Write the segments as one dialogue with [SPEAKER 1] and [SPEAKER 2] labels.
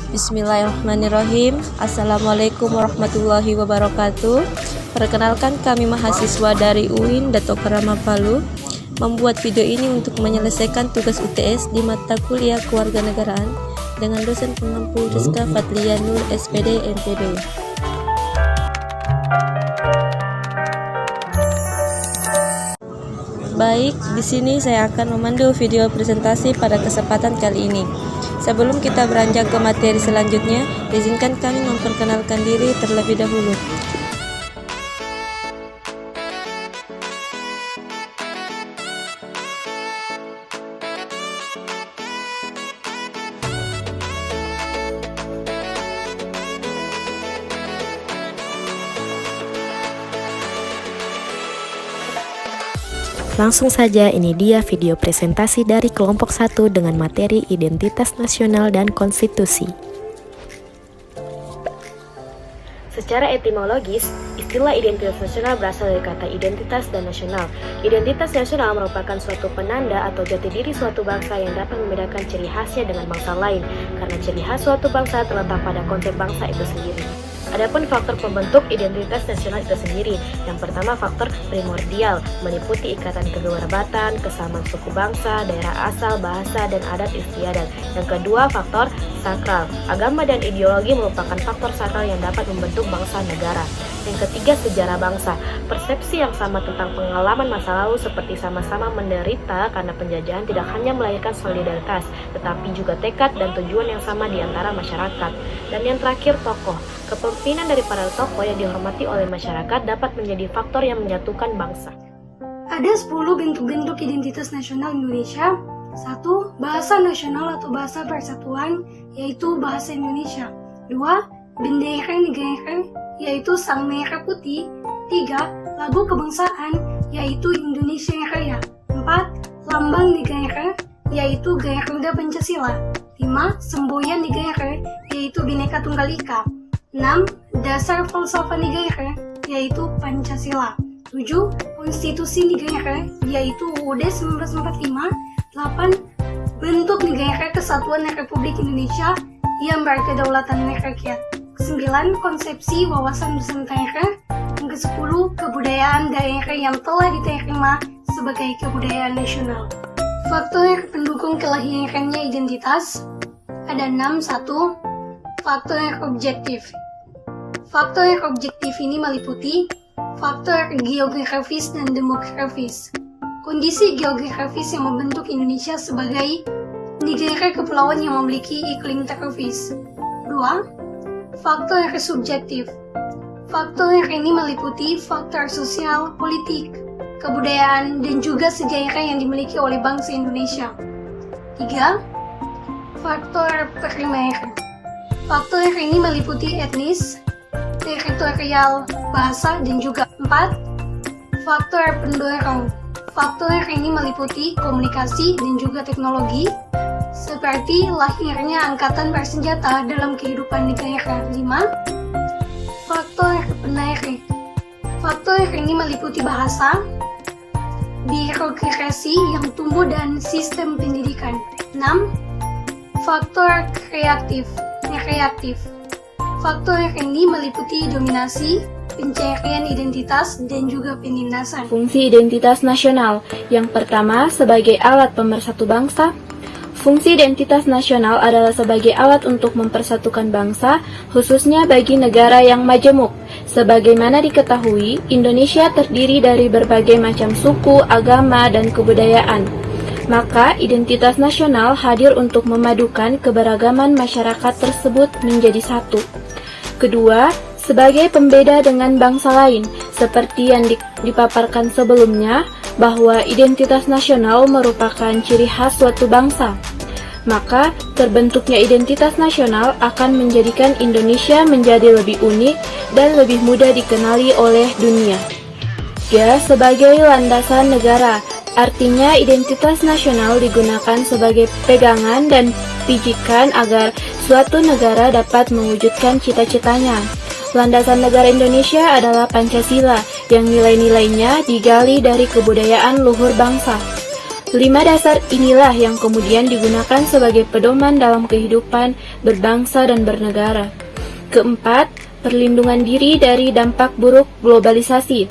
[SPEAKER 1] Bismillahirrahmanirrahim. Assalamualaikum warahmatullahi wabarakatuh. Perkenalkan, kami mahasiswa dari UIN Dato Kerama Palu membuat video ini untuk menyelesaikan tugas UTS di mata kuliah Kewarganegaraan dengan dosen pengampu Rizka Fatlia Nur SPD MPD. Baik, di sini saya akan memandu video presentasi pada kesempatan kali ini. Sebelum kita beranjak ke materi selanjutnya, izinkan kami memperkenalkan diri terlebih dahulu.
[SPEAKER 2] Langsung saja, ini dia video presentasi dari kelompok 1 dengan materi Identitas Nasional dan Konstitusi. Secara etimologis, istilah identitas nasional berasal dari kata identitas dan nasional. Identitas nasional merupakan suatu penanda atau jati diri suatu bangsa yang dapat membedakan ciri khasnya dengan bangsa lain, karena ciri khas suatu bangsa terletak pada konsep bangsa itu sendiri. Adapun faktor pembentuk identitas nasional itu sendiri, yang pertama faktor primordial, meliputi ikatan kekerabatan, kesamaan suku bangsa, daerah asal, bahasa, dan adat istiadat. Yang kedua faktor sakral, agama dan ideologi merupakan faktor sakral yang dapat membentuk bangsa negara. Yang ketiga sejarah bangsa, persepsi yang sama tentang pengalaman masa lalu seperti sama-sama menderita karena penjajahan tidak hanya melahirkan solidaritas, tetapi juga tekad dan tujuan yang sama di antara masyarakat. Dan yang terakhir tokoh, kepemimpinan dari para tokoh yang dihormati oleh masyarakat dapat menjadi faktor yang menyatukan bangsa.
[SPEAKER 3] Ada 10 bentuk-bentuk identitas nasional Indonesia. 1. Bahasa nasional atau bahasa persatuan, yaitu bahasa Indonesia. 2. Bendera negara, yaitu sang merah putih. 3. Lagu kebangsaan, yaitu Indonesia Raya. 4. Lambang negara, yaitu Garuda Pancasila. 5. Semboyan negara, yaitu Bhinneka Tunggal Ika. 6. Dasar falsafah negara, yaitu Pancasila. 7. Konstitusi negara, yaitu UUD 1945. 8. Bentuk negara kesatuan Republik Indonesia yang berkedaulatan rakyat. 9. Konsepsi wawasan Nusantara. Yang ke-10. Kebudayaan daerah yang telah diterima sebagai kebudayaan nasional. Faktor pendukung kelahirannya identitas ada 6. 1. Faktor objektif. Faktor objektif ini meliputi faktor geografis dan demografis. Kondisi geografis yang membentuk Indonesia sebagai negara kepulauan yang memiliki iklim tropis. 2. Faktor subjektif. Faktor ini meliputi faktor sosial, politik, kebudayaan, dan juga sejarah yang dimiliki oleh bangsa Indonesia. 3. Faktor primer. Faktor ini meliputi etnis, teritorial, bahasa, dan juga 4. Faktor pendorong. Faktor ini meliputi komunikasi dan juga teknologi, seperti lahirnya angkatan bersenjata dalam kehidupan negara. 5. Faktor penarik. Faktor ini meliputi bahasa, birokrasi yang tumbuh, dan sistem pendidikan. 6. Faktor kreatif. Faktor ini meliputi dominasi, pencarian identitas, dan juga penindasan.
[SPEAKER 4] Fungsi identitas nasional. Yang pertama, sebagai alat pemersatu bangsa. Fungsi identitas nasional adalah sebagai alat untuk mempersatukan bangsa, khususnya bagi negara yang majemuk. Sebagaimana diketahui, Indonesia terdiri dari berbagai macam suku, agama, dan kebudayaan. Maka, identitas nasional hadir untuk memadukan keberagaman masyarakat tersebut menjadi satu. Kedua, sebagai pembeda dengan bangsa lain, seperti yang dipaparkan sebelumnya, bahwa identitas nasional merupakan ciri khas suatu bangsa. Maka, terbentuknya identitas nasional akan menjadikan Indonesia menjadi lebih unik dan lebih mudah dikenali oleh dunia. Ya, sebagai landasan negara, artinya identitas nasional digunakan sebagai pegangan dan pijakan agar suatu negara dapat mewujudkan cita-citanya. Landasan negara Indonesia adalah Pancasila, yang nilai-nilainya digali dari kebudayaan luhur bangsa. 5 dasar inilah yang kemudian digunakan sebagai pedoman dalam kehidupan berbangsa dan bernegara. Keempat, perlindungan diri dari dampak buruk globalisasi.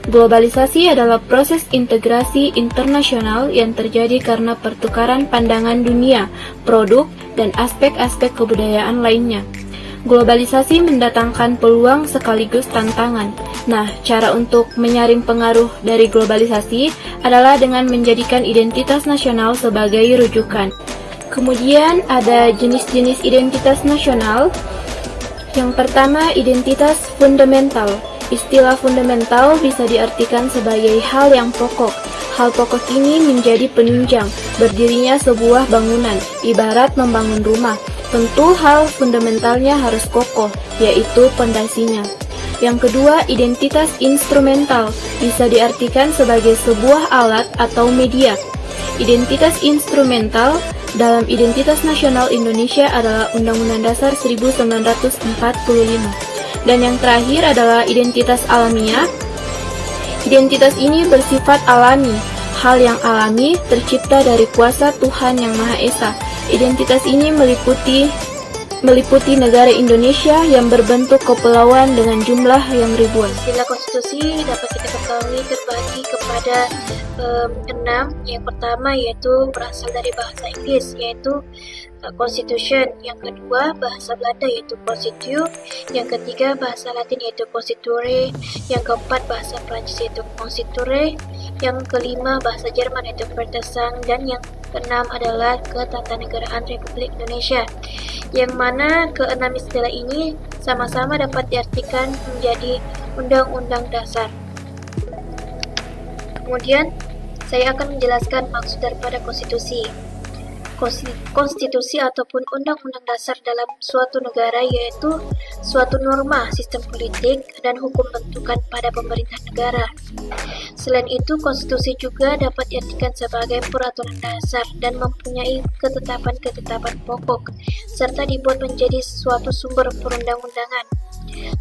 [SPEAKER 4] Globalisasi adalah proses integrasi internasional yang terjadi karena pertukaran pandangan dunia, produk, dan aspek-aspek kebudayaan lainnya. Globalisasi mendatangkan peluang sekaligus tantangan. Nah, cara untuk menyaring pengaruh dari globalisasi adalah dengan menjadikan identitas nasional sebagai rujukan. Kemudian ada jenis-jenis identitas nasional. Yang pertama, identitas fundamental. Istilah fundamental bisa diartikan sebagai hal yang pokok. Hal pokok ini menjadi penunjang berdirinya sebuah bangunan, ibarat membangun rumah. Tentu hal fundamentalnya harus kokoh, yaitu pondasinya. Yang kedua, identitas instrumental bisa diartikan sebagai sebuah alat atau media. Identitas instrumental dalam Identitas Nasional Indonesia adalah Undang-Undang Dasar 1945. Dan yang terakhir adalah identitas alamiah. Identitas ini bersifat alami, hal yang alami tercipta dari kuasa Tuhan Yang Maha Esa. Identitas ini meliputi negara Indonesia yang berbentuk kepulauan dengan jumlah yang ribuan.
[SPEAKER 5] Istilah konstitusi dapat kita ketahui terbagi kepada 6. Yang pertama yaitu berasal dari bahasa Inggris, yaitu Constitution. Yang kedua bahasa Belanda yaitu Constitu. Yang ketiga bahasa Latin yaitu Constituere. Yang keempat bahasa Prancis yaitu Constituere. Yang kelima bahasa Jerman yaitu Verfassung. Dan yang keenam adalah Ketatanegaraan Republik Indonesia, yang mana keenam istilah ini sama-sama dapat diartikan menjadi Undang-Undang Dasar. Kemudian saya akan menjelaskan maksud daripada konstitusi. Konstitusi ataupun undang-undang dasar dalam suatu negara yaitu suatu norma, sistem politik, dan hukum bentukan pada pemerintah negara. Selain itu, konstitusi juga dapat diartikan sebagai peraturan dasar dan mempunyai ketetapan-ketetapan pokok, serta dibuat menjadi suatu sumber perundang-undangan.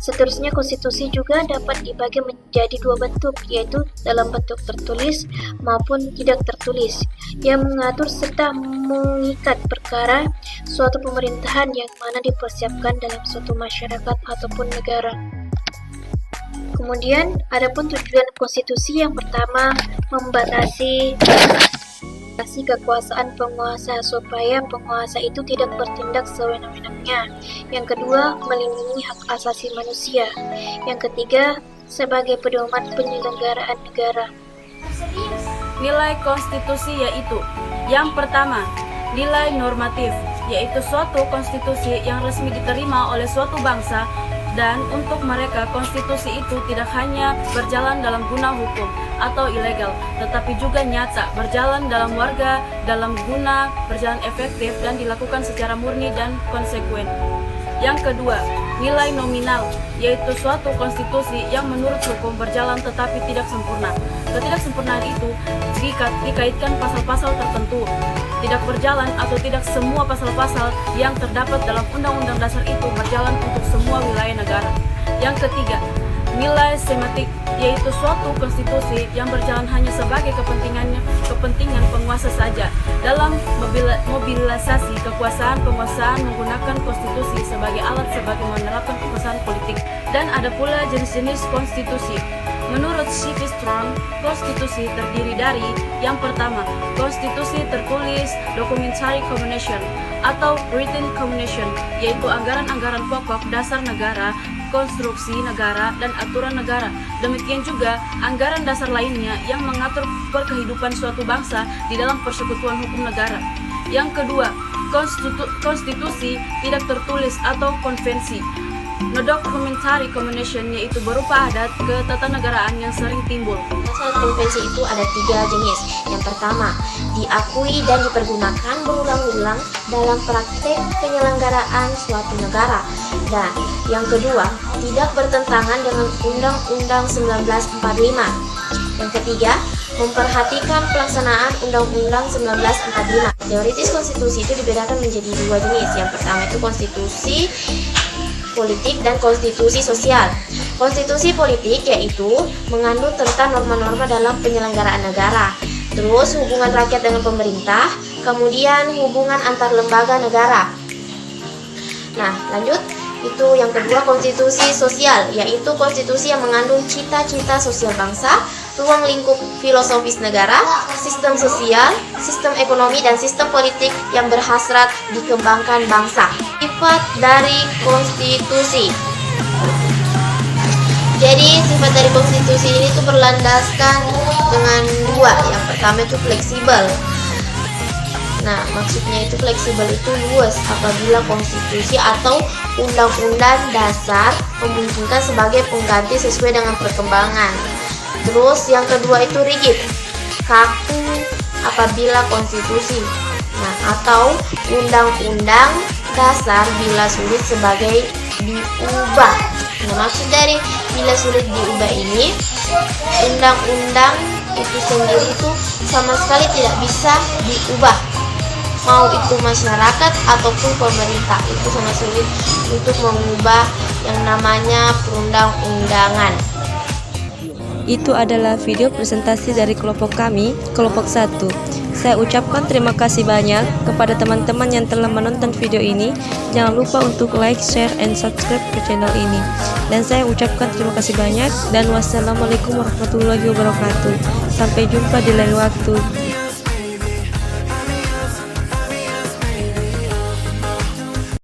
[SPEAKER 5] Seterusnya, konstitusi juga dapat dibagi menjadi dua bentuk, yaitu dalam bentuk tertulis maupun tidak tertulis, yang mengatur serta mengikat perkara suatu pemerintahan yang mana dipersiapkan dalam suatu masyarakat ataupun negara. Kemudian, adapun tujuan konstitusi yang pertama membatasi kekuasaan penguasa supaya penguasa itu tidak bertindak sewenang-wenangnya. Yang kedua, melindungi hak asasi manusia. Yang ketiga, sebagai pedoman penyelenggaraan negara.
[SPEAKER 6] Nilai konstitusi yaitu: yang pertama, nilai normatif, yaitu suatu konstitusi yang resmi diterima oleh suatu bangsa, dan untuk mereka konstitusi itu tidak hanya berjalan dalam guna hukum atau ilegal, tetapi juga nyata, berjalan dalam warga, dalam guna, berjalan efektif, dan dilakukan secara murni dan konsekuen. Yang kedua, nilai nominal, yaitu suatu konstitusi yang menurut hukum berjalan tetapi tidak sempurna. Ketidaksempurnaan itu dikaitkan pasal-pasal tertentu, tidak berjalan atau tidak semua pasal-pasal yang terdapat dalam Undang-Undang Dasar itu berjalan untuk semua wilayah negara. Yang ketiga, nilai sematik, yaitu suatu konstitusi yang berjalan hanya sebagai kepentingan penguasa saja dalam mobilisasi kekuasaan penguasaan menggunakan konstitusi sebagai alat sebagai menerapkan kekuasaan politik. Dan ada pula jenis-jenis konstitusi. Menurut C.V. Strong, konstitusi terdiri dari: yang pertama, konstitusi tertulis documentary communication atau written communication, yaitu anggaran-anggaran pokok dasar negara, konstruksi negara, dan aturan negara. Demikian juga anggaran dasar lainnya yang mengatur perkehidupan suatu bangsa di dalam persekutuan hukum negara. Yang kedua, konstitusi tidak tertulis atau konvensi. Non-documentary communication, yaitu berupa adat ketatanegaraan yang sering timbul.
[SPEAKER 2] Masalah konvensi itu ada 3 jenis. Yang pertama, diakui dan dipergunakan berulang-ulang dalam praktek penyelenggaraan suatu negara. Dan yang kedua, tidak bertentangan dengan Undang-Undang 1945. Yang ketiga, memperhatikan pelaksanaan Undang-Undang 1945. Teoritis konstitusi itu dibedakan menjadi 2 jenis. Yang pertama itu konstitusi politik dan konstitusi sosial. Konstitusi politik yaitu mengandung tentang norma-norma dalam penyelenggaraan negara. Terus hubungan rakyat dengan pemerintah, kemudian hubungan antar lembaga negara. Nah, lanjut. Itu yang kedua, konstitusi sosial, yaitu konstitusi yang mengandung cita-cita sosial bangsa, ruang lingkup filosofis negara, sistem sosial, sistem ekonomi, dan sistem politik yang berhasrat dikembangkan bangsa. Sifat dari konstitusi. Jadi sifat dari konstitusi ini tuh berlandaskan dengan dua. Yang pertama itu fleksibel. Nah, maksudnya itu fleksibel itu luas apabila konstitusi atau undang-undang dasar memungkinkan sebagai pengganti sesuai dengan perkembangan. Terus yang kedua itu rigid, kaku apabila konstitusi. Nah, atau undang-undang dasar bila sulit sebagai diubah. Nah, maksud dari bila sulit diubah ini, undang-undang itu sendiri itu sama sekali tidak bisa diubah. Mau itu masyarakat ataupun pemerintah, itu sangat sulit untuk mengubah yang namanya perundang-undangan.
[SPEAKER 1] Itu adalah video presentasi dari kelompok kami, kelompok 1. Saya ucapkan terima kasih banyak kepada teman-teman yang telah menonton video ini. Jangan lupa untuk like, share, and subscribe ke channel ini. Dan saya ucapkan terima kasih banyak dan wassalamualaikum warahmatullahi wabarakatuh. Sampai jumpa di lain waktu.